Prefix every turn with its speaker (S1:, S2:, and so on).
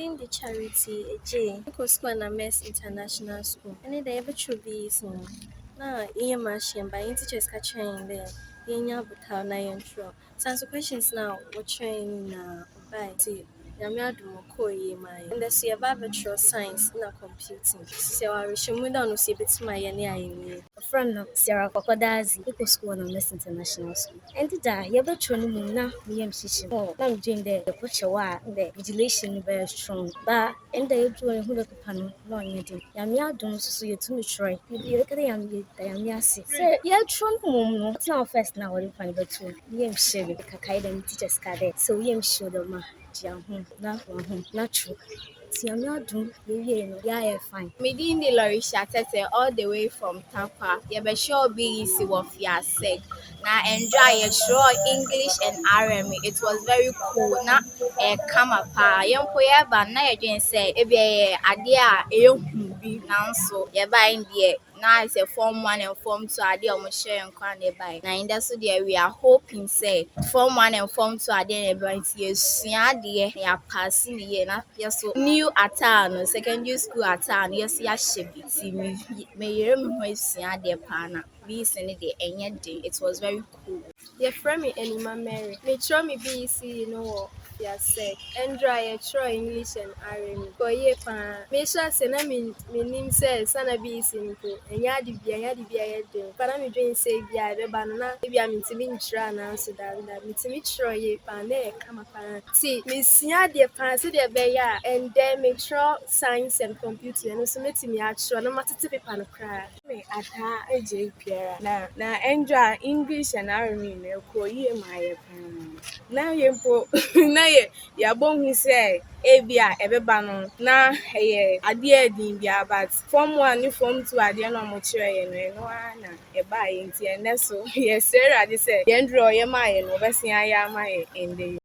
S1: Within the charity, J, school na Mess International School. And then they ever should be so. Na iya machine by teachers catching there. Yenya buta na yentro. Sans questions now what train na by tea. Yamia do koye my. And the see about virtual science na computing. So I wish you down to see bit my any.
S2: Friend no Sarah Kokodazi, equal school on Miss International School. And to die, you ever try na me shishi. Oh, I'm doing the butcher the vigilation very strong. But and they doing who look upon no anything. Yamia don't so you to me try. You look at the Yamia say, yeah, tron mum, it's not first now, what you find but two. Yam shave the Kakai and teachers card. So yam show the ma. Not true. See, I'm not doing, yeah, fine.
S3: Within the Larisha Tete all the way from Tarkwa, Yabesho BECE Fiasek. Now enjoy a sure English and RME. It was very cool. Na kama pa. Young poeba na you say ebe idea a now so you're buying the now it's a form 1 and form 2 idea almost share and crown by. Now in that so there we are hoping say form 1 and form 2 idea about yes ya passing the year na yes so new attire secondary school attire yes ya shebi see me remember the pana we send the enye it was very cool.
S1: Your friend me Anima Mary. Me try me BEC, you know what? Yeah, said. And dry try English and RME. Go ye pa. Me sure say na me name say sana BEC nko. Enya di bia ye do. Para me dream say bia be ba na. E bia me timi ntra na so that me timi try ye pa na e kama pa. See, me sia de pa so de be ya and then me try science and computing. And so me timi a try na matete paper no cry.
S4: Me ata eje piara na enjoy English and RME na ko ye my na ye mpo na ye ya hu say ebia ebeba no na ye ade edin bia but form 1 ni form 2 ade na mo kire ye no na eba ye nti ene so ye Sarah de say ye ndro ye ma ye no besia ya ma ye ende